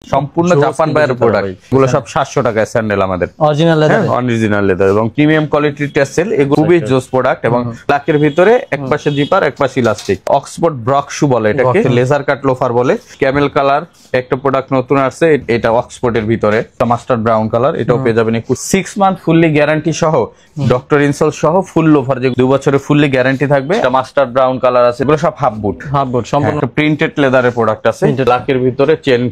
সম্পূর্ণ জাপান বাইরের প্রোডাক্ট, এগুলো সব 700 টাকায় স্যান্ডেল আমাদের অরিজিনাল লেদার এবং প্রিমিয়াম কোয়ালিটির টেসেল, এগুলো খুবই জোস প্রোডাক্ট এবং ব্ল্যাকের ভিতরে এক পাশে জিপার এক পাশে ইলাস্টিক। অক্সফোর্ড ব্রক শু বলে এটাকে, লেজার কাট লোফার বলে। ক্যামেল কালার একটা প্রোডাক্ট নতুন আসছে, এটা অক্সফোর্ডের ভিতরে মাস্টার্ড ব্রাউন কালার, এটাও পেয়ে যাবেন 6 মান্থ ফুললি গ্যারান্টি সহ, ডক্টর ইনসোল সহ ফুল লোফার, যে 2 বছরের ফুললি গ্যারান্টি থাকবে। এটা মাস্টার্ড ব্রাউন কালার আছে, এগুলো সব হাফ বুট সম্পূর্ণ প্রিন্টেড লেদারের প্রোডাক্ট আছে। ব্ল্যাকের ভিতরে চেন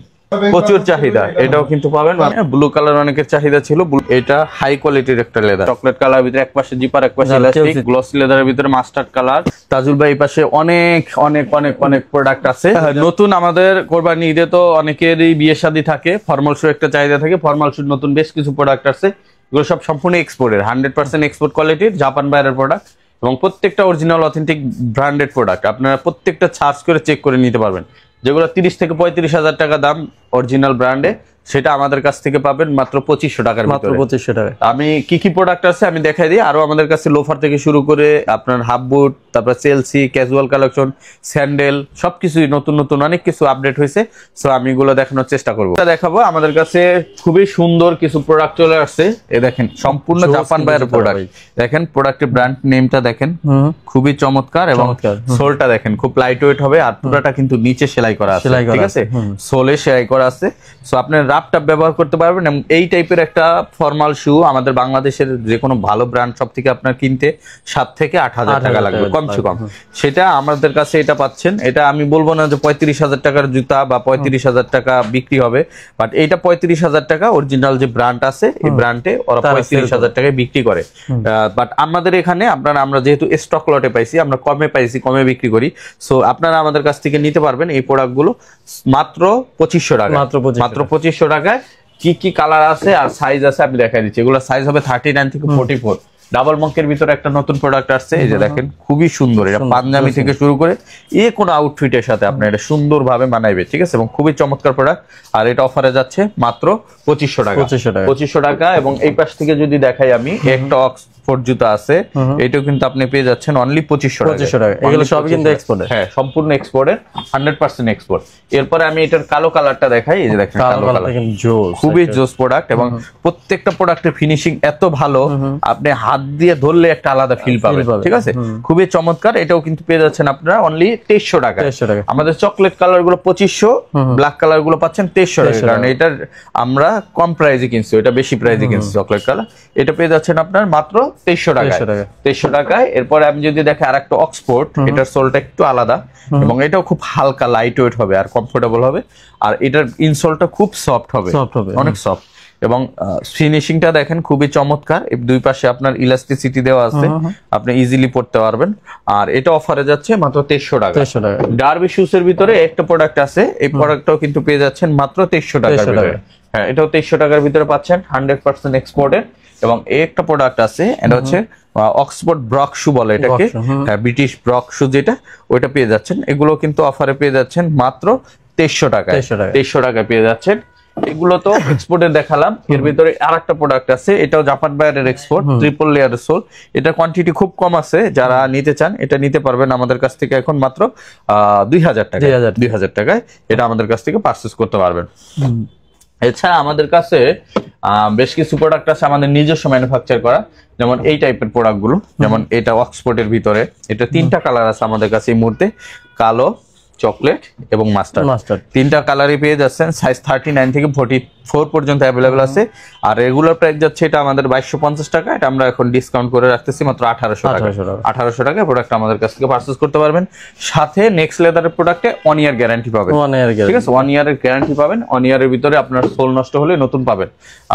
প্রচুর চাহিদা, এটাও কিন্তু পাবেন। ব্লু কালার অনেকের চাহিদা ছিল, এটা হাই কোয়ালিটির একটা লেদার। চকলেট কালার ভিতরে এক পাশে জিপার এক পাশে ইলাস্টিক, গ্লসি লেদারের ভিতরে মাস্টার্ড কালার। তাজুল ভাই এই পাশে অনেক অনেক অনেক অনেক প্রোডাক্ট আছে নতুন। আমাদের কোরবানি ঈদে তো অনেকেরই বিয়ে শাদী থাকে, ফর্মাল শু একটা চাহিদা থাকে, ফর্মাল শুর নতুন বেশ কিছু প্রোডাক্ট আছে। এগুলো সব সম্পূর্ণ এক্সপোর্টের, 100% এক্সপোর্ট কোয়ালিটির জাপান বাইরের প্রোডাক্ট এবং প্রত্যেকটা অরিজিনাল অথেন্টিক ব্র্যান্ডেড প্রোডাক্ট। আপনারা প্রত্যেকটা সার্চ করে চেক করে নিতে পারবেন। যেগুলো 30 থেকে 35 হাজার টাকা দাম অরিজিনাল ব্র্যান্ডে, সেটা আমাদের কাছ থেকে পাবেন মাত্র 2500 টাকার ভিতরে। 2500 টাকা। আমি কি প্রোডাক্ট আছে আমি দেখাই দিই। আরো আমাদের কাছে লোফার থেকে শুরু করে আপনার হাফ বুট, তারপর চেলসি, ক্যাজুয়াল কালেকশন, স্যান্ডেল, সবকিছুই নতুন নতুন অনেক কিছু আপডেট হয়েছে। সো আমি এগুলো দেখানোর চেষ্টা করবো। দেখাবো আমাদের কাছে খুবই সুন্দর কিছু প্রোডাক্ট চলে আসছে। এ দেখেন সম্পূর্ণ জাপান বাইরের প্রোডাক্ট। দেখেন প্রোডাক্টের ব্র্যান্ড নেমটা দেখেন, খুবই চমৎকার এবং সোলটা দেখেন খুব লাইট ওয়েট হবে। আর পুরোটা কিন্তু নিচে সেলাই করা আছে, ঠিক আছে, সোলে সেলাই করা আছে। সো আপনার রাফটাপ ব্যবহার করতে পারবেন। এবং এই টাইপের একটা ফর্মাল শু আমাদের বাংলাদেশের যে কোনো ভালো ব্র্যান্ড শপ থেকে আপনার কিনতে 7 থেকে 8 হাজার টাকা লাগবে কমসে কম। সেটা আমাদের কাছে এটা পাচ্ছেন। এটা আমি বলবো না যে 35 হাজার টাকার জুতা বা 35 হাজার টাকা বিক্রি হবে, বাট এইটা 35 হাজার টাকা অরিজিনাল যে ব্র্যান্ড আছে এই ব্র্যান্ডে ওরা 35 হাজার টাকায় বিক্রি করে। বাট আমাদের এখানে আমরা যেহেতু স্টক লটে পাইছি, আমরা কমে পাইছি, কমে বিক্রি করি। সো আপনারা আমাদের কাছ থেকে নিতে পারবেন এই প্রোডাক্টগুলো মাত্র 2500 টাকা। মাত্র 2500 টাকায় কি কালার আছে আর সাইজ আছে আমি দেখাই দিচ্ছি। এগুলো সাইজ হবে 39 থেকে 44। ডাবল মঙ্কের ভিতরে একটা নতুন প্রোডাক্ট আসছে, এই যে দেখেন খুবই সুন্দর। এটা পাঞ্জাবি থেকে শুরু করে কোনো আউটফিটের সাথে আপনার এটা সুন্দর ভাবে মানাইবে, ঠিক আছে, এবং খুবই চমৎকার প্রোডাক্ট। আর এটা অফারে যাচ্ছে মাত্র 2500 টাকা। 2500 টাকা। এবং এই পাশ থেকে যদি দেখাই আমি, একটা অক্সফোর্ড জুতা আছে, এটাও কিন্তু আপনি পেয়ে যাচ্ছেন অনলি 2500 টাকা। এগুলো সব কিন্তু এক্সপোর্ট, হ্যাঁ সম্পূর্ণ এক্সপোর্টের, 100% এক্সপোর্ট। এরপরে আমি এটার কালো কালারটা দেখাই, এই যে দেখেন কালো কালার, খুবই জোস প্রোডাক্ট এবং প্রত্যেকটা প্রোডাক্টের ফিনিশিং এত ভালো, আপনি হাত দিয়ে ধরলে একটা আলাদা ফিল পাবেন, ঠিক আছে, খুবই চমৎকার। এটাও কিন্তু পেয়ে যাচ্ছেন আপনারা অনলি 2300 টাকা। আমাদের চকলেট কালার গুলো 2500, ব্ল্যাক কালার গুলো পাচ্ছেন 2300 টাকা, কারণ এটার আমরা কম প্রাইসে কিনছি, এটা বেশি প্রাইসে কিনছি চকলেট কালার। এটা পেয়ে যাচ্ছেন আপনার মাত্র 2300 টাকা। 2300 টাকায়। এরপরে আমি যদি দেখি আর একটা অক্সফোর্ড, এটার সোলটা একটু আলাদা এবং এটাও খুব হালকা লাইট ওয়েট হবে আর কমফোর্টেবল হবে। আর এটার ইনসোলটা খুব সফট হবে, অনেক সফট এবং ফিনিশিংটা দেখেন খুবই চমৎকার। দুই পাশে আপনার ইলাস্টিসিটি দেওয়া আছে, আপনি ইজিলি পড়তে পারবেন। আর এটা অফারে যাচ্ছে মাত্র 2300 টাকা। ডার্বি শুজ এর ভিতরে একটা প্রোডাক্ট আছে, এই প্রোডাক্টটাও কিন্তু পেয়ে যাচ্ছেন মাত্র 2300 টাকার ভিতরে। হ্যাঁ, এটাও 2300 টাকার ভিতরে পাচ্ছেন, 100% এক্সপোর্টের। এবং একটা প্রোডাক্ট আছে, এটা হচ্ছে অক্সফোর্ড ব্রক শু বলে এটাকে, ব্রিটিশ ব্রক শু যেটা, ওইটা পেয়ে যাচ্ছেন। এগুলো কিন্তু অফারে পেয়ে যাচ্ছেন মাত্র 2300 টাকা। 2300 টাকায় পেয়ে যাচ্ছেন। এগুলো তো এক্সপোর্টের দেখালাম। এর ভিতরে আরেকটা প্রোডাক্ট আছে, এটাও জাপান বাইরের এক্সপোর্ট, ট্রিপল লেয়ারের সোল। এটা কোয়ান্টিটি খুব কম আছে, যারা নিতে চান এটা নিতে পারবেন আমাদের কাছ থেকে এখন মাত্র 2000 টাকা। 2000 টাকায় এটা আমাদের কাছ থেকে পারচেজ করতে পারবেন। এছাড়া আমাদের কাছে বেশ কিছু প্রোডাক্ট আছে আমাদের নিজস্ব ম্যানুফ্যাকচার করা, যেমন এই টাইপের প্রোডাক্ট গুলো। যেমন এটা অক্সফোর্ডের ভিতরে, এটা 3টা কালার আছে আমাদের কাছে এই মুহূর্তে, কালো, চকলেট এবং মাস্টার্ড। 3টা কালারই পেয়ে যাচ্ছেন। সাইজ 39 থেকে 44 পর্যন্ত অ্যাভেলেবেল আছে। আর রেগুলার প্রাইস যাচ্ছে এটা আমাদের 2250 টাকা। এটা আমরা এখন ডিসকাউন্ট করে রাখতেছি মাত্র 1800 টাকা। 1800 টাকায় প্রোডাক্ট আমাদের কাছ থেকে পারচেজ করতে পারবেন। সাথে নেক্সট লেদারের প্রোডাক্টে 1 ইয়ার গ্যারান্টি পাবেন, ঠিক আছে, 1 ইয়ারের গ্যারান্টি পাবেন। 1 ইয়ারের ভিতরে আপনার সোল নষ্ট হলে নতুন পাবেন,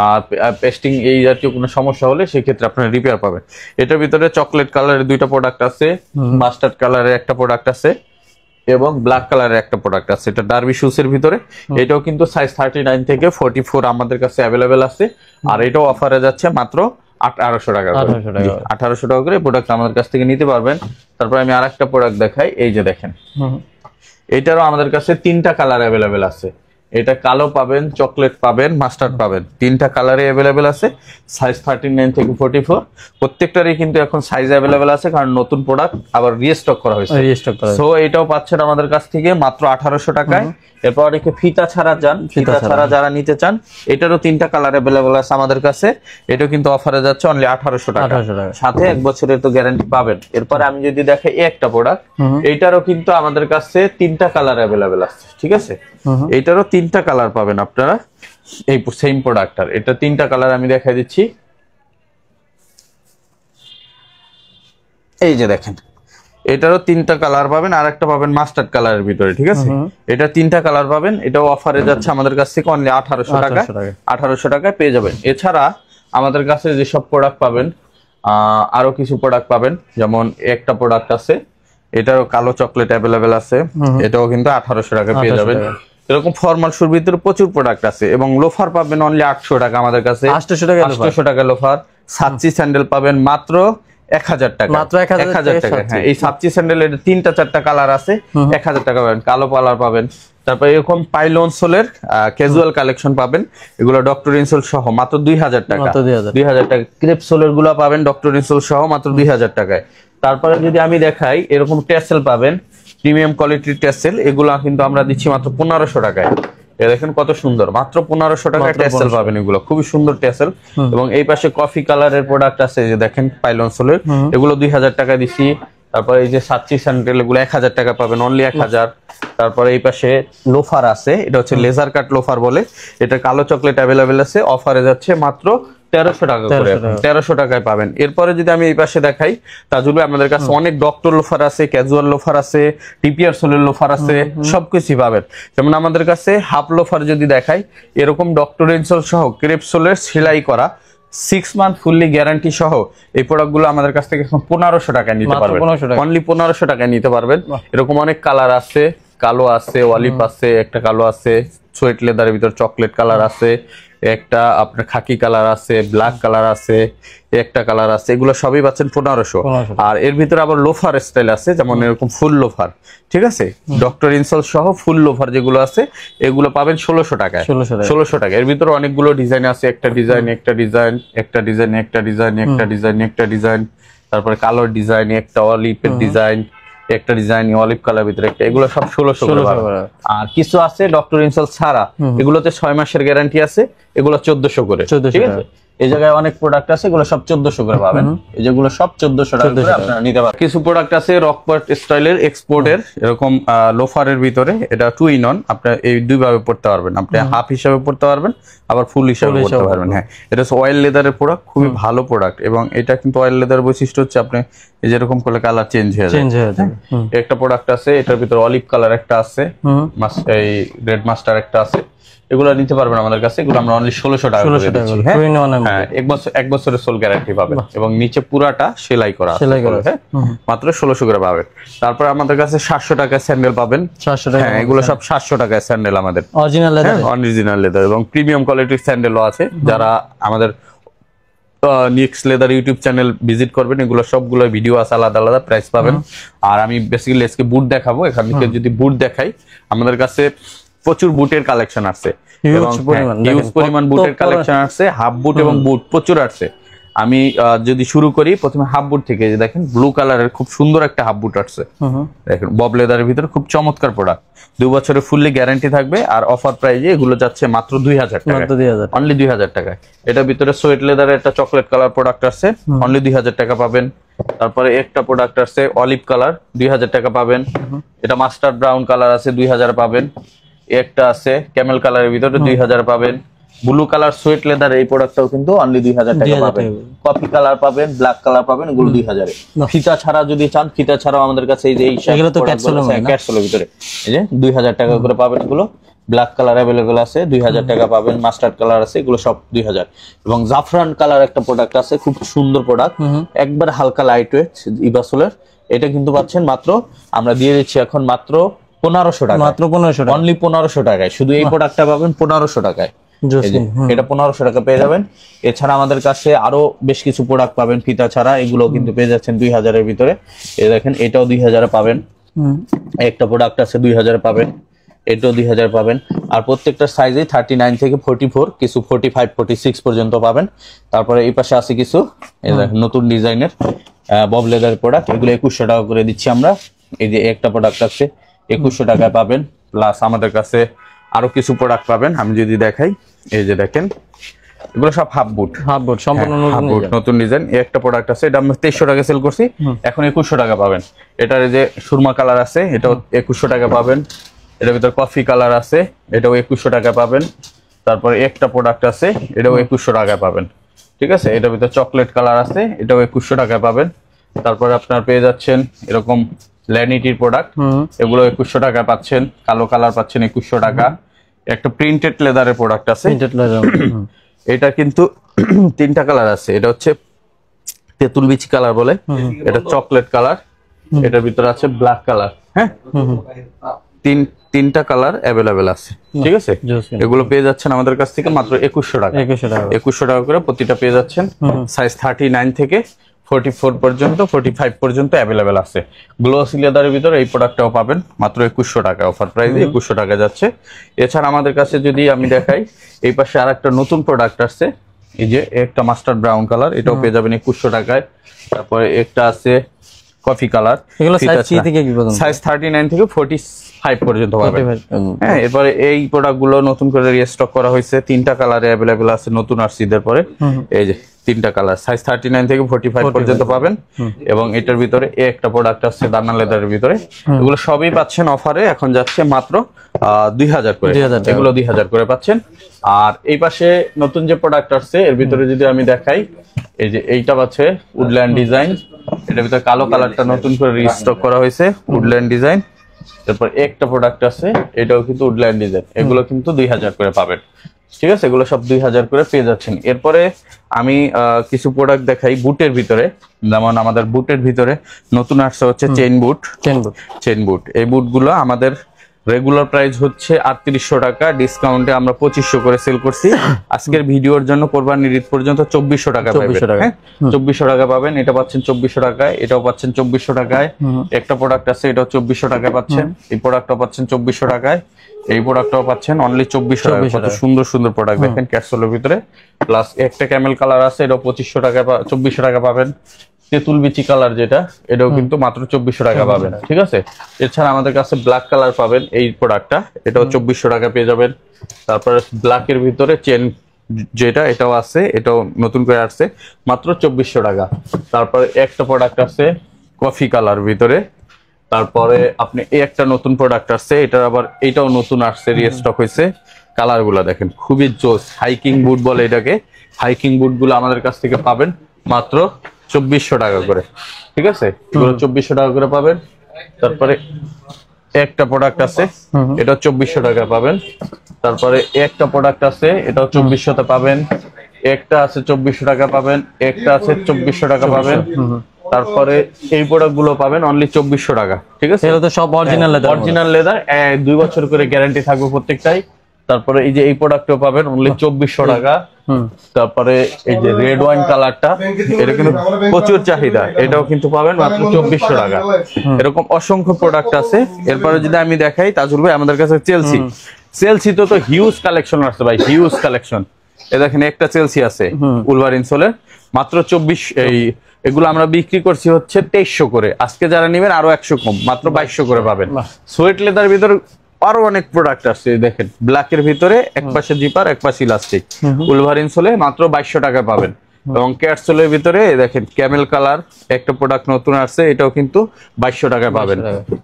আর পেস্টিং এই জাতীয় কোনো সমস্যা হলে সেক্ষেত্রে আপনার রিপেয়ার পাবেন। এটার ভিতরে চকলেট কালারের 2টা প্রোডাক্ট আছে, মাস্টার্ড কালারের একটা প্রোডাক্ট আছে এবং ব্ল্যাক কালারের একটা প্রোডাক্ট আছে। এটা ডার্বি শুজ এর ভিতরে, এটাও কিন্তু সাইজ 39 থেকে 44 আমাদের কাছে অ্যাভেলেবেল আছে। আর এটাও অফারে যাচ্ছে মাত্র 1800 টাকা। 1800 টাকা করে প্রোডাক্ট আমাদের কাছ থেকে নিতে পারবেন। তারপর আমি আরেকটা প্রোডাক্ট দেখাই, এই যে দেখেন, এটারও আমাদের কাছে 3টা কালার অ্যাভেলেবেল আছে। এটা কালো পাবেন, চকলেট পাবেন, মাস্টার্ড পাবেন, তিনটা কালারে অ্যাভেলেবেল আছে। সাইজ 39 থেকে 44, প্রত্যেকটারই কিন্তু এখন সাইজ অ্যাভেলেবেল আছে, কারণ নতুন প্রোডাক্ট আবার রিস্টক করা হয়েছে। সো এটাও পাচ্ছেন আমাদের কাছ থেকে মাত্র 1800 টাকায়। এরপর অনেকে ফিতা ছাড়া যান, ফিতা ছাড়া যারা নিতে চান, এটারও তিনটা কালার অ্যাভেলেবেল আছে আমাদের কাছে। এটাও কিন্তু অফারে যাচ্ছে অনলি 1800 টাকা, সাথে 1 বছরের তো গ্যারান্টি পাবেন। এরপরে আমি যদি দেখাই এই একটা প্রোডাক্ট, এইটারও কিন্তু আমাদের কাছে তিনটা কালার অ্যাভেলেবেল আছে, ঠিক আছে? এইটারও তিনটা কালার পাবেন আপনারা, এই সেম প্রোডাক্টটার। এটা তিনটা কালার আমি দেখাই দিচ্ছি, এই যে দেখেন, এটারও তিনটা কালার পাবেন, আর একটা পাবেন মাস্টার্ড কালারের ভিতরে, ঠিক আছে? এটা তিনটা কালার পাবেন, এটাও অফারে যাচ্ছে আমাদের কাছ থেকে অনলি 1800 টাকা। 1800 টাকায় পেয়ে যাবেন। এছাড়া আমাদের কাছে যেসব প্রোডাক্ট পাবেন, আরো কিছু প্রোডাক্ট পাবেন, যেমন একটা প্রোডাক্ট আছে, এটারও কালো চকলেট অ্যাভেলেবেল আছে, এটাও কিন্তু 1800 টাকা পেয়ে যাবেন। এরকম ফর্মাল শুর ভিতরে প্রচুর প্রোডাক্ট আছে, এবং লোফার পাবেন অনলি 800 টাকা আমাদের কাছে, 800 টাকা লোফার। সাচ্চি স্যান্ডেল পাবেন মাত্র 1000 টাকা, মাত্র 1000 টাকা। হ্যাঁ, এই সাচ্চি স্যান্ডেলের 3-4টা কালার আছে, 1000 টাকা পাবেন। কালো কালার পাবেন। তারপর এরকম পাইলন সোলের ক্যাজুয়াল কালেকশন পাবেন, এগুলো ডক্টর ইনসোল সহ মাত্র 2000 টাকা, 2000 টাকা। ক্রেপ সোলের গুলো পাবেন ডক্টর ইনসোল সহ মাত্র 2000 টাকায়। তারপরে যদি আমি দেখাই, এরকম টেসেল পাবেন, প্রিমিয়াম কোয়ালিটির টেসেল, এগুলা কিন্তু আমরা দিচ্ছি মাত্র 1500 টাকায়। দেখেন কত সুন্দর, মাত্র 1500 টাকায় টেসেল পাবেন, এগুলো খুবই সুন্দর টেসেল। এবং এই পাশে কফি কালারের প্রোডাক্ট আছে, যে দেখেন পাইলন সোলের, এগুলো 2000 টাকা দিচ্ছি। তারপরে এই যে সাচ্চি স্যান্ডেল, এগুলো 1000 টাকা পাবেন, অনলি 1000। তারপরে এই পাশে লোফার আছে, এটা হচ্ছে লেজার কাট লোফার বলে, এটা কালো চকলেট অ্যাভেলেবেল আছে, অফারে যাচ্ছে মাত্র 1300 টাকা করে, 1300 টাকায় পাবেন। এরপরে যদি আমি এই পাশে দেখাই, তাজুল ভাই আমাদের কাছে অনেক ডক্টর লোফার আছে, ক্যাজুয়াল লোফার আছে, টিপিআর সোলের লোফার আছে, সবকিছু পাবেন। যেমন আমাদের কাছে হাফ লোফার যদি দেখাই, এরকম ডক্টর ইনসোল সহ ক্রেপ সোলের সেলাই করা 6 মান্থ ফুললি গ্যারান্টি সহ এই প্রোডাক্টগুলো আমাদের কাছ থেকে 1500 টাকায় নিতে পারবেন, অনলি 1500 টাকায় নিতে পারবেন। এরকম অনেক কালার আছে, কালো আছে, অলিভ আছে, একটা কালো আছে, সোয়েট লেদারের ভিতর চকলেট কালার আছে, একটা আপনার খাকি কালার আছে, ব্ল্যাক কালার আছে, একটা কালার আছে, এগুলো সবই পাচ্ছেন 1500। আর এর ভিতরে আবার লোফার স্টাইল আছে, যেমন এরকম ফুল লোফার, ঠিক আছে? ডক্টর ইনসোল সহ ফুল লোফার যেগুলো আছে, এগুলো পাবেন 1600 টাকায়, 1600 টাকা। এর ভিতরে অনেকগুলো ডিজাইন আছে, একটা ডিজাইন, একটা ডিজাইন, একটা ডিজাইন, একটা ডিজাইন, একটা ডিজাইন, একটা ডিজাইন, তারপরে কালোর ডিজাইন, একটা অলিভের ডিজাইন, একটা ডিজাইন অলিভ কালার ভিতরে একটা, এগুলো সব 1600 করে। আর কিছু আছে ডক্টর ইনসোল ছাড়া, এগুলোতে 6 মাসের গ্যারান্টি আছে, এগুলো 1400 করে, ঠিক আছে? এই জায়গায় অনেক প্রোডাক্ট আছে, এগুলো সব 1400 করে পাবেন, এই যেগুলো সব 1400 টাকা করে আপনারা নিতে পারেন। কিছু প্রোডাক্ট আছে রকপার্ট স্টাইলের এক্সপোর্টের, এরকম লোফারের ভিতরে, এটা 2 in 1, আপনি এই দুই ভাবে পড়তে পারবেন, আপনি হাফ হিসাবে পড়তে পারবেন, আবার ফুল হিসাবে পড়তে পারবেন। হ্যাঁ, এটা হচ্ছে অয়েল লেদারের প্রোডাক্ট, খুবই ভালো প্রোডাক্ট। এবং এটা কিন্তু অয়েল লেদারের বৈশিষ্ট্য হচ্ছে আপনি এই যেরকম করলে কালার চেঞ্জ হয়ে যায়। একটা প্রোডাক্ট আছে, এটার ভিতরে অলিভ কালার একটা আছে, এই রেড মাস্টার একটা আছে, এগুলো নিতে পারবেন আমাদের কাছে। এগুলো আমরা অনলি 1600 টাকা করে দিচ্ছি। হ্যাঁ, 1 বছরের সোল গ্যারান্টি পাবেন, এবং নিচে পুরাটা সেলাই করা আছে, হ্যাঁ, মাত্র 1600 করে পাবেন। তারপর আমাদের কাছে 700 টাকায় স্যান্ডেল পাবেন, 700 টাকা। হ্যাঁ, এগুলো সব 700 টাকায় স্যান্ডেল আমাদের, অরিজিনাল লেদার, অরিজিনাল লেদার, এবং প্রিমিয়াম কোয়ালিটির স্যান্ডেলও আছে। যারা আমাদের next leather YouTube channel visit করবেন, এগুলো সবগুলো ভিডিও আছে, আলাদা আলাদা প্রাইস পাবেন। আর আমি বেসিক্যালি আজকে বুট দেখাবো। এখান থেকে যদি বুট দেখাই, আমাদের কাছে প্রচুর বুটের কালেকশন আছে, হিউজ পরিমাণ বুটের কালেকশন আছে, হাফ বুট এবং বুট প্রচুর আছে। আমি যদি শুরু করি প্রথমে হাফ বুট থেকে, যে দেখেন ব্লু কালারের খুব সুন্দর একটা হাফ বুট আসছে, দেখেন বব লেদারের ভিতরে খুব চমৎকার প্রোডাক্ট, 2 বছরের ফুললি গ্যারান্টি থাকবে। আর অফার প্রাইজে এগুলো যাচ্ছে মাত্র 2000 টাকা, অনলি 2000 টাকায়। এটার ভিতরে সোয়েট লেদারের একটা চকলেট কালার প্রোডাক্ট আছে, অনলি 2000 টাকা পাবেন। তারপরে একটা প্রোডাক্ট আছে অলিভ কালার, 2000 টাকা পাবেন। এটা মাস্টার্ড ব্রাউন কালার আছে, 2000 পাবেন। একটা আছে ক্যামেল কালারের ভিতরে, 2000 পাবেন। ব্লু কালার সোয়েট লেদার, এই প্রোডাক্টটাও কিন্তু অনলি 2000 টাকা পাবেন। কফি কালার পাবেন, ব্ল্যাক কালার পাবেন, এগুলো 2000 এ। ফিতা ছাড়া যদি চান, ফিতা ছাড়াও আমাদের কাছে এই যে এইগুলো তো ক্যাটসোলের ভিতরে, এই যে 2000 টাকা করে পাবেন। এগুলো ব্ল্যাক কালার अवेलेबल আছে, 2000 টাকা পাবেন। মাস্টার্ড কালার আছে, এগুলো সব 2000। এবং জাফরান কালার একটা প্রোডাক্ট আছে, খুব সুন্দর প্রোডাক্ট, একবার হালকা লাইট ওয়েট ইভাসোলের, এটা কিন্তু পাচ্ছেন মাত্র, আমরা দিয়ে দিচ্ছি এখন মাত্র 1500 টাকা, মাত্র 1500 টাকা, অনলি 1500 টাকায়। শুধু এই প্রোডাক্টটা পাবেন 1500 টাকায়, এটা 1500 টাকা পেয়ে যাবেন। এছাড়া আমাদের কাছে আরো বেশ কিছু প্রোডাক্ট পাবেন ফিতা ছাড়া, এগুলো কিন্তু পেয়ে যাচ্ছেন 2000 এর ভিতরে। এই দেখেন, এটাও 2000 এ পাবেন। একটা প্রোডাক্ট আছে 2000 এ পাবেন। এটাও 2000 পাবেন। আর প্রত্যেকটা সাইজে 39 থেকে 44, কিছু 45 46 পর্যন্ত পাবেন। তারপরে এই পাশে আছে কিছু নতুন ডিজাইনের বব লেদার প্রোডাক্ট, এগুলো 2100 টাকা করে দিচ্ছি আমরা। এই যে একটা প্রোডাক্ট আছে 2100 টাকায় পাবেন। প্লাস আমাদের কাছে আরো কিছু প্রোডাক্ট পাবেন, আমি যদি দেখাই, এই যে দেখেন এগুলো সব হাফ বুট সম্পূর্ণ নতুন ডিজাইন। একটা প্রোডাক্ট আছে, এটা আমরা 2300 টাকা সেল করছি, এখন 2100 টাকা পাবেন। এটার যে সুরমা কালার আছে, এটাও 2100 টাকা পাবেন। এটার ভিতর কফি কালার আছে, এটাও 2100 টাকা পাবেন। তারপরে একটা প্রোডাক্ট আছে, এটাও 2100 টাকা পাবেন। ঠিক আছে, এটার ভিতর চকলেট কালার আছে, এটাও 2100 টাকা পাবেন। তারপরে আপনার পেয়ে যাচ্ছেন এরকম ল্যানিটির প্রোডাক্ট, এগুলো 2100 টাকা পাচ্ছেন। কালো কালার পাচ্ছেন 2100 টাকা। একটা প্রিন্টেড লেদারের প্রোডাক্ট আছে, এটা কিন্তু 3টা কালার আছে। এটা হচ্ছে তেঁতুল বিচি কালার বলে, এটা চকলেট কালার, এটার ভিতরে আছে ব্ল্যাক কালার। হ্যাঁ, তিনটা কালার অ্যাভেলেবেল আছে। ঠিক আছে, এগুলো পেয়ে যাচ্ছেন আমাদের কাছ থেকে মাত্র 2100 টাকা। 2100 টাকা করে প্রতিটা পেয়ে যাচ্ছেন। সাইজ 39 থেকে 44 পর্যন্ত, 45 পর্যন্ত অ্যাভেলেবেল আছে। গ্লোসি লেদারের ভিতরে এই প্রোডাক্টটাও পাবেন মাত্র 2100 টাকা, অফার প্রাইসে 2100 টাকা যাচ্ছে। এছাড়া আমাদের কাছে যদি আমি দেখাই, এই পাশে আরেকটা নতুন প্রোডাক্ট আসছে, এই যে একটা মাস্টার্ড ব্রাউন কালার, এটাও পেয়ে যাবেন 2100 টাকায়। তারপরে একটা আছে কফি কালার, সাইজ 39 থেকে 45 পর্যন্ত পাবেন। হ্যাঁ, এরপরে এই প্রোডাক্টগুলো নতুন করে রিস্টক করা হয়েছে, 3টা কালারে অ্যাভেলেবেল আছে নতুন আর ঈদের পরে। এই যে 3টা কালার, সাইজ 39 থেকে 45 পর্যন্ত পাবেন। এবং এটার ভিতরে একটা প্রোডাক্ট আছে দানা লেদারের ভিতরে, এগুলো সবই পাচ্ছেন অফারে, এখন যাচ্ছে মাত্র 2000 করে, এগুলো 2000 করে পাচ্ছেন। আর এই পাশে নতুন যে প্রোডাক্ট আসছে এর ভিতরে যদি আমি দেখাই, এই যে এইটা আছে উডল্যান্ড ডিজাইন, এটার ভিতরে কালো কালারটা নতুন করে রিস্টক করা হয়েছে, উডল্যান্ড ডিজাইন। তারপর একটা প্রোডাক্ট আছে, এটাও কিন্তু উডল্যান্ড ডিজাইন, এগুলো কিন্তু 2000 করে পাবেন। ঠিক আছে, এগুলো সব 2000 করে পেয়ে যাচ্ছেন। এরপরে আমি কিছু প্রোডাক্ট দেখাই বুটের ভিতরে, যেমন আমাদের বুটের ভিতরে নতুন আসছে হচ্ছে চেইন বুট। এই বুটগুলো আমাদের রেগুলার প্রাইস হচ্ছে 3800 টাকা, ডিসকাউন্টে আমরা 2500 করে সেল করছি। আজকের ভিডিওর জন্য কোরবানির ঈদ পর্যন্ত 2400 টাকা পাবেন। হ্যাঁ, 2400 টাকা পাবেন, এটা পাচ্ছেন 2400 টাকায়, এটাও পাচ্ছেন 2400 টাকায়। একটা প্রোডাক্ট আছে, এটাও 2400 টাকায় পাচ্ছেন। এই প্রোডাক্টটাও পাচ্ছেন 2400 টাকায়, এই প্রোডাক্টটাও পাচ্ছেন অনলি 2400 টাকায়। কত সুন্দর সুন্দর প্রোডাক্ট দেখেন ক্যাপসুলের ভিতরে। প্লাস একটা ক্যামেল কালার আছে, এটাও 2500 টাকায় 2400 টাকা পাবেন। তেঁতুল বিচি কালার যেটা, এটাও কিন্তু মাত্র 2400 টাকা পাবেন। ঠিক আছে, এছাড়া আমাদের কাছে ব্ল্যাক কালার পাবেন, এই প্রোডাক্টটা, এটাও 2400 টাকা পেয়ে যাবেন। তারপরে ব্ল্যাকের ভিতরে চেন যেটা, এটাও আছে, এটাও নতুন করে আসছে মাত্র 2400 টাকা। তারপরে একটা প্রোডাক্ট আছে কফি কালার ভিতরে। তারপরে আপনি এই একটা নতুন প্রোডাক্ট আসছে, এটার আবার এটাও নতুন আসছে, রিস্টক হয়েছে। কালার গুলা দেখেন খুবই জোস, হাইকিং বুট বলে এটাকে। হাইকিং বুট গুলো আমাদের কাছ থেকে পাবেন মাত্র 2400 টাকা করে। ঠিক আছে, এগুলো 2400 টাকা করে পাবেন। তারপরে একটা প্রোডাক্ট আছে, এটা 2400 টাকা পাবেন। তারপরে একটা প্রোডাক্ট আছে, এটাও 2400 তে পাবেন। একটা আছে 2400 টাকা পাবেন, একটা আছে 2400 টাকা পাবেন। তারপরে এই প্রোডাক্ট গুলো পাবেন অনলি 2400 টাকা। ঠিক আছে, এগুলো তো সব অরিজিনাল লেদার, 2 বছর করে গ্যারান্টি থাকবে প্রত্যেকটাই। তারপরে এই যে এই প্রোডাক্টও পাবেন অনলি 2400 টাকা। তারপরে এই যে রেড ওয়াইন কালারটা, এটা কিন্তু প্রচুর চাহিদা, এটাও কিন্তু পাবেন মাত্র 2400 টাকা। এরকম অসংখ্য প্রোডাক্ট আছে। এরপরে যদি আমি দেখাই তাজুল ভাই, আমাদের কাছে চেলসি তো হিউজ কালেকশন আছে ভাই, হিউজ কালেকশন। এ দেখেন একটা চেলসি আছে উলভারিন সোলের, মাত্র 24, এগুলো আমরা বিক্রি করছি হচ্ছে 2300 করে। আজকে যারা নেবেন আরো 100 কম, মাত্র 2200 করে পাবেন। সোয়েট লেদার ভিতরে আরো অনেক প্রোডাক্ট আছে, দেখেন ব্ল্যাকের ভিতরে এক পাশে জিপার এক পাশে ইলাস্টিক, উলভারিন সোলে মাত্র 2200 টাকা পাবেন। এবং ক্যাটসোলের ভিতরে দেখেন ক্যামেল কালার একটা প্রোডাক্ট নতুন আসছে, এটাও কিন্তু 2200 টাকায় পাবেন।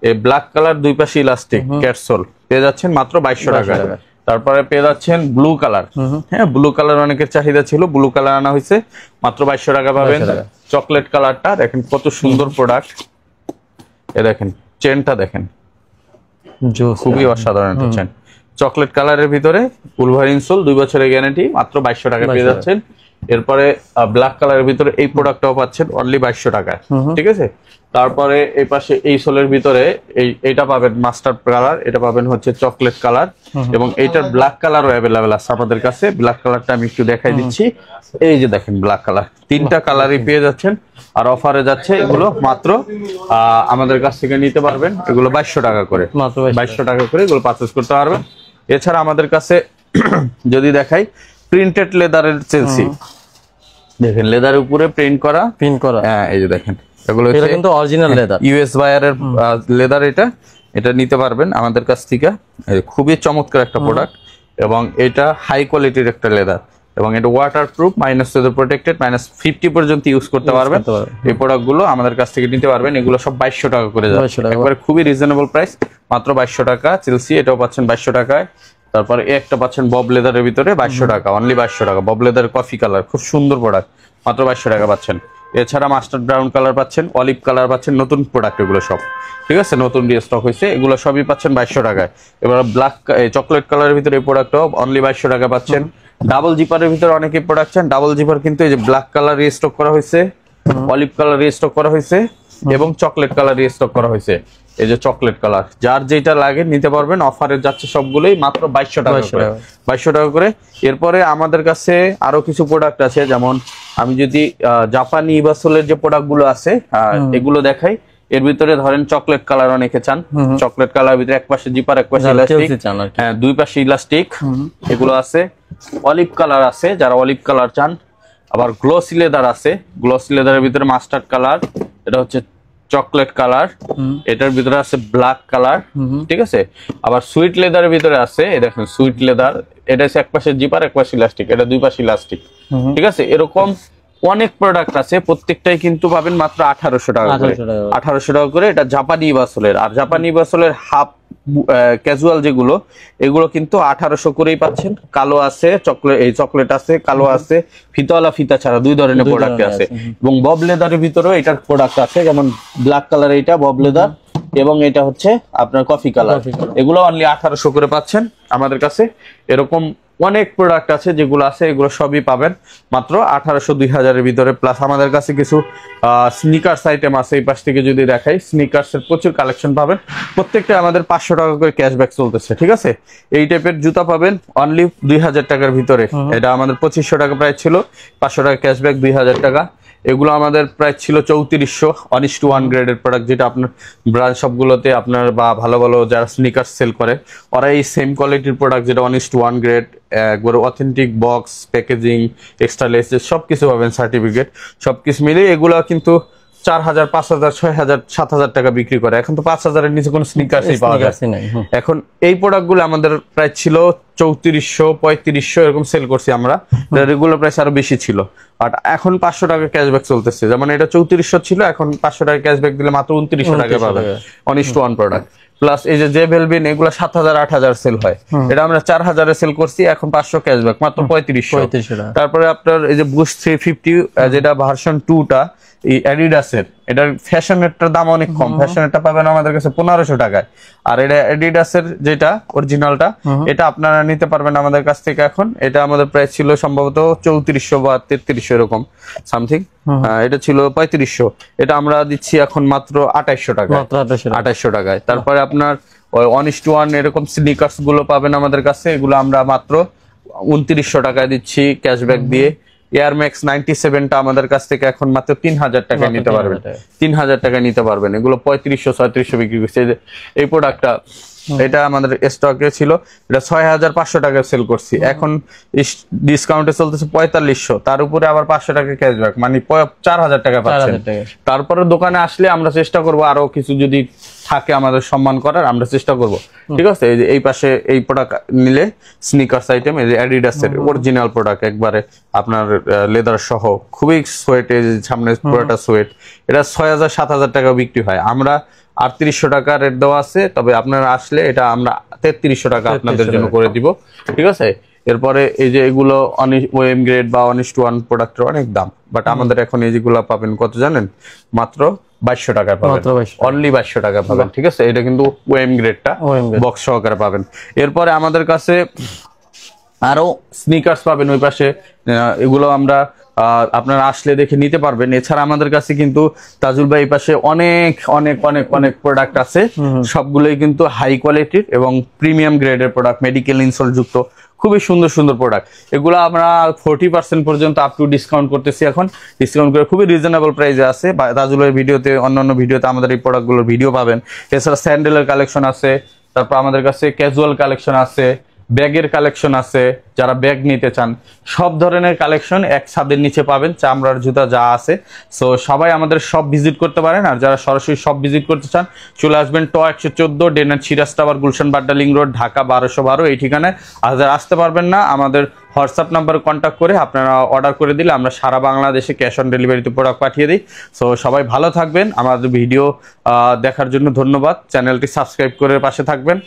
এই ব্ল্যাক কালার দুই পাশে ইলাস্টিক ক্যাটসোল পেয়ে যাচ্ছেন মাত্র 2200 টাকায়। তারপরে পেয়ে যাচ্ছেন ব্লু কালার, হ্যাঁ ব্লু কালার অনেকের চাহিদা ছিল, ব্লু কালার আনা হয়েছে, মাত্র 2200 টাকা পাবেন। চকলেট কালারটা দেখেন কত সুন্দর প্রোডাক্ট, এ দেখেন চেনটা দেখেন খুবই অসাধারণ একটা চেন। চকলেট কালারের ভিতরে উলভারিন সোল 2 বছরের গ্যারান্টি, মাত্র 2200 টাকা পেয়ে যাচ্ছেন। এরপরে ব্ল্যাক কালারের ভিতরে এই প্রোডাক্টটাও পাচ্ছেন অনলি 2200 টাকায়, ঠিক আছে। তারপরে এই পাশে এই সোলের ভিতরে এইটা পাবেন মাস্টার্ড কালার, এটা পাবেন হচ্ছে চকলেট কালার, এবং এইটার ব্ল্যাক কালারও অ্যাভেলেবেল আছে আমাদের কাছে। ব্ল্যাক কালারটা আমি একটু দেখাই দিচ্ছি, এই যে দেখেন ব্ল্যাক কালার, তিনটা কালারই পেয়ে যাচ্ছেন। আর অফারে যাচ্ছে এগুলো মাত্র আমাদের কাছ থেকে নিতে পারবেন এগুলো 2200 টাকা করে, মাত্র 2200 টাকা করে এগুলো পারচেজ করতে পারবেন। এছাড়া আমাদের কাছে যদি দেখাই প্রিন্টেড লেদারের চেলসি, দেখেন লেদারের উপরে প্রিন্ট করা, হ্যাঁ এই যে দেখেন এগুলো কিন্তু অরিজিনাল লেদার, ইউএস বায়ারের লেদার। এটা নিতে পারবেন আমাদের কাছ থেকে, খুবই চমৎকার একটা প্রোডাক্ট, এবং এটা হাই কোয়ালিটির একটা লেদার, এবং এটা ওয়াটারপ্রুফ, মাইনাস ওয়েদার প্রোটেক্টেড, -50 পর্যন্ত ইউজ করতে পারবেন। এই প্রোডাক্টগুলো আমাদের কাছ থেকে নিতে পারবেন, এগুলো সব 2200 টাকা করে যাচ্ছে, একবারে খুবই রিজনেবল প্রাইস, মাত্র 2200 টাকা। চেলসি এটাও পাচ্ছেন 2200 টাকায়। তারপরে একটা পাচ্ছেন বব লেদারের ভিতরে 2200 টাকা, অনলি 2200 টাকা। বব লেদার কফি কালার, খুব সুন্দর প্রোডাক্ট, মাত্র 2200 টাকা পাচ্ছেন। এছাড়া মাস্টার্ড ব্রাউন কালার পাচ্ছেন, অলিভ কালার পাচ্ছেন, নতুন প্রোডাক্ট এগুলো সব, ঠিক আছে, নতুন স্টক হয়েছে, এগুলো সবই পাচ্ছেন 2200 টাকায়। এবার ব্ল্যাক চকলেট কালারের ভিতরে এই প্রোডাক্টও অনলি 2200 টাকা পাচ্ছেন। ডাবল জিপারের ভিতরে অনেকেই প্রোডাক্ট চান, ডাবল জিপার কিন্তু এই যে ব্ল্যাক কালার রিস্টক করা হয়েছে, অলিভ কালার রিস্টক করা হয়েছে, এবং চকলেট কালার রিস্টক করা হয়েছে। এই যে চকলেট কালার, যার যেটা লাগে নিতে পারবেন, অফারে যাচ্ছে সবগুলোই মাত্র 2200 টাকা করে, 2200 টাকা করে। এরপরে আমাদের কাছে আরো কিছু প্রোডাক্ট আছে, যেমন আমি যদি জাপানি ইভাসোলের যে প্রোডাক্ট গুলো আছে এগুলো দেখাই, এর ভিতরে ধরেন চকলেট কালার অনেকে চান, চকলেট কালার ভিতরে একপাশে জিপার একপাশে ইলাস্টিক, হ্যাঁ দুই পাশে ইলাস্টিক, এগুলো আছে। অলিভ কালার আছে, যারা অলিভ কালার চান। আবার গ্লসি লেদার আছে, গ্লসি লেদারের ভিতরে মাস্টার্ড কালার, এটা হচ্ছে চকলেট কালার, এটার ভিতরে আছে ব্ল্যাক কালার, ঠিক আছে। আবার সুইট লেদারের ভিতরে আছে, এই দেখেন সুইট লেদার, এটা হচ্ছে একপাশে জিপার একপাশে ইলাস্টিক, এটা দুই পাশে ইলাস্টিক, ঠিক আছে। এরকম অনেক প্রোডাক্ট আছে, প্রত্যেকটাই কিন্তু পাবেন মাত্র 1800 টাকা করে, 1800 টাকা করে। এটা জাপানি ইভাসোলের, আর জাপানি ইভাসোলের হাফ ক্যাজুয়াল যেগুলো, এগুলো কিন্তু 1800 করেই পাচ্ছেন। কালো আছে, চকলেট আছে, কালো আছে, ফিতাওয়ালা ফিতা ছাড়া দুই ধরনের প্রোডাক্ট আছে। এবং বব লেদারের ভিতরেও এটার প্রোডাক্ট আছে, যেমন ব্ল্যাক কালার এইটা বব লেদার, এবং এটা হচ্ছে আপনার কফি কালার, এগুলো অনলি 1800 করে পাচ্ছেন আমাদের কাছে। এরকম অনেক প্রোডাক্ট আছে যেগুলো আছে, এগুলো সবই পাবেন মাত্র 1800-2000 ভিতরে। প্লাস আমাদের কাছে কিছু স্নিকার্স আইটেম আছে, এই পাশ থেকে যদি দেখাই, স্নিকার্স এর প্রচুর কালেকশন পাবেন। প্রত্যেকটা আমাদের 500 টাকা করে ক্যাশব্যাক চলতেছে, ঠিক আছে। এই টাইপের জুতা পাবেন অনলি 2000 টাকার ভিতরে, এটা আমাদের 2500 টাকা প্রাইস ছিল, 500 টাকা ক্যাশব্যাক 2000 টাকা। এগুলো আমাদের প্রাইস ছিল 3400, 1:1 গ্রেডের প্রোডাক্ট, যেটা আপনার ব্রাঞ্চ সবগুলোতে আপনার বা ভালো ভালো যারা স্নিকার্স সেল করে ওরা এই সেম কোয়ালিটির প্রোডাক্ট, যেটা 1:1 গ্রেড, একবার authentic box packaging, extra laces সবকিছু পাবেন, সার্টিফিকেট সবকিছু মিলে এগুলো কিন্তু 4000, 5000, 6000, 7000 টাকা বিক্রি করে। এখন তো 5000-এর নিচে কোনো স্নিকার্সই পাওয়া যায় না। এখন এই প্রোডাক্টগুলো আমাদের প্রাইস ছিল 3400, 3500 এরকম সেল করছি আমরা, রেগুলার প্রাইস আরো বেশি ছিল। আর এখন 500 টাকা ক্যাশব্যাক চলতেছে, যেমন এটা 3400 ছিল, এখন 500 টাকা ক্যাশব্যাক দিলে মাত্র 2900 টাকা পাবে, 1:1 প্রোডাক্ট। প্লাস এই যে বেলভিন, এগুলো 7000, 8000 সেল হয়, এটা আমরা 4000-এ সেল করছি, এখন 500 ক্যাশব্যাক মাত্র 3500। তারপরে আপনার এই যে বুস্ট 350, যেটা ভার্সন 2টা এই অ্যাডিডাসের, এটার ফ্যাশনেরটার দাম অনেক কম, ফ্যাশনেরটা পাবেন আমাদের কাছে 1500 টাকায়। আর এটা অ্যাডিডাসের যেটা অরিজিনালটা, এটা আপনারা নিতে পারবেন আমাদের কাছ থেকে। এখন এটা আমাদের প্রাইস ছিল সম্ভবত 3400 বা 3300 এরকম সামথিং, এটা ছিল 3500, এটা আমরা দিচ্ছি এখন মাত্র 2800 টাকায়, 2800 টাকায়। তারপরে আপনার 1:1 এরকম স্নিকার্স গুলো পাবেন আমাদের কাছে, এগুলো আমরা মাত্র 2900 টাকায় দিচ্ছি ক্যাশব্যাক দিয়ে। এয়ার ম্যাক্স 97টা আমাদের কাছ থেকে এখন মাত্র 3000 টাকায় নিতে পারবেন, 3000 টাকায় নিতে পারবেন। এগুলো 3500, 3600 বিক্রি করছে। এই প্রোডাক্টটা, এটা আমাদের স্টকে ছিল, এটা 6500 টাকায় সেল করছি, এখন ডিসকাউন্টে চলতেছে 4500, তার উপরে আবার 500 টাকা ক্যাশব্যাক, মানে 4000 টাকা পাচ্ছেন। তারপরে দোকানে আসলে আমরা চেষ্টা করব আরো কিছু যদি থাকে আমাদের সম্মান করার, আমরা চেষ্টা করব, ঠিক আছে। এই যে এই পাশে এই প্রোডাক্ট নিলে স্নিকার্স আইটেম, এই যে অ্যাডিডাসের অরিজিনাল প্রোডাক্ট, একবারে আপনার লেদার সহ, খুবই সোয়েট, এই সামনে পুরোটা সোয়েট, এটা 6000-7000 টাকা বিক্রি হয়, আমরা 3800 টাকা রেট দেওয়া আছে। তবে আপনারা আসলে এটা আমরা 3300 টাকা আপনাদের জন্য করে দিব, ঠিক আছে। এরপরে এই যে এগুলো ওএম গ্রেড বা 1:1 প্রোডাক্টের অনেক দাম, বাট আমাদের এখন এই যেগুলো পাবেন কত জানেন, মাত্র 2200 টাকা পাবেন, অনলি 2200 টাকা পাবেন, ঠিক আছে। এটা কিন্তু ওএম গ্রেডটা বক্স সহকারে পাবেন। এরপরে আমাদের কাছে আরো স্নিকার্স পাবেন ওই পাশে, এগুলো আমরা আপনারা আসলে দেখে নিতে পারবেন। এছাড়া আমাদের কাছে কিন্তু তাজুল ভাই এই পাশে অনেক অনেক অনেক অনেক প্রোডাক্ট আছে, সবগুলোই কিন্তু হাই কোয়ালিটির এবং প্রিমিয়াম গ্রেডের প্রোডাক্ট, মেডিকেল ইনসোল যুক্ত, খুবই সুন্দর সুন্দর প্রোডাক্ট। এগুলো আমরা 40% পর্যন্ত আপ টু ডিসকাউন্ট করতেছি এখন, ডিসকাউন্ট করে খুবই রিজনেবল প্রাইসে আছে। তাজুল ভাই ভিডিওতে, অন্যান্য ভিডিওতে আমাদের এই প্রোডাক্টগুলোর ভিডিও পাবেন। এছাড়া স্যান্ডেলের কালেকশন আছে, তারপর আমাদের কাছে ক্যাজুয়াল কালেকশন আছে, ব্যাগের কালেকশন আছে, যারা ব্যাগ নিতে চান সব ধরনের কালেকশন এক ছাদের নিচে পাবেন, চামড়ার জুতা যা আছে। সো সবাই আমাদের সব ভিজিট করতে পারেন, আর যারা সরাসরি সব ভিজিট করতে চান চলে আসবেন ট 114 ডেনার Siraj tower, Gulshan Badda link road, Dhaka 1212 এই ঠিকানায়। আর যারা আসতে পারবেন না, আমাদের হোয়াটসঅ্যাপ নাম্বারে কন্ট্যাক্ট করে আপনারা অর্ডার করে দিলে আমরা সারা বাংলাদেশে ক্যাশ অন ডেলিভারিতে প্রোডাক্ট পাঠিয়ে দিই। সো সবাই ভালো থাকবেন, আমাদের ভিডিও দেখার জন্য ধন্যবাদ, চ্যানেলটি সাবস্ক্রাইব করে পাশে থাকবেন।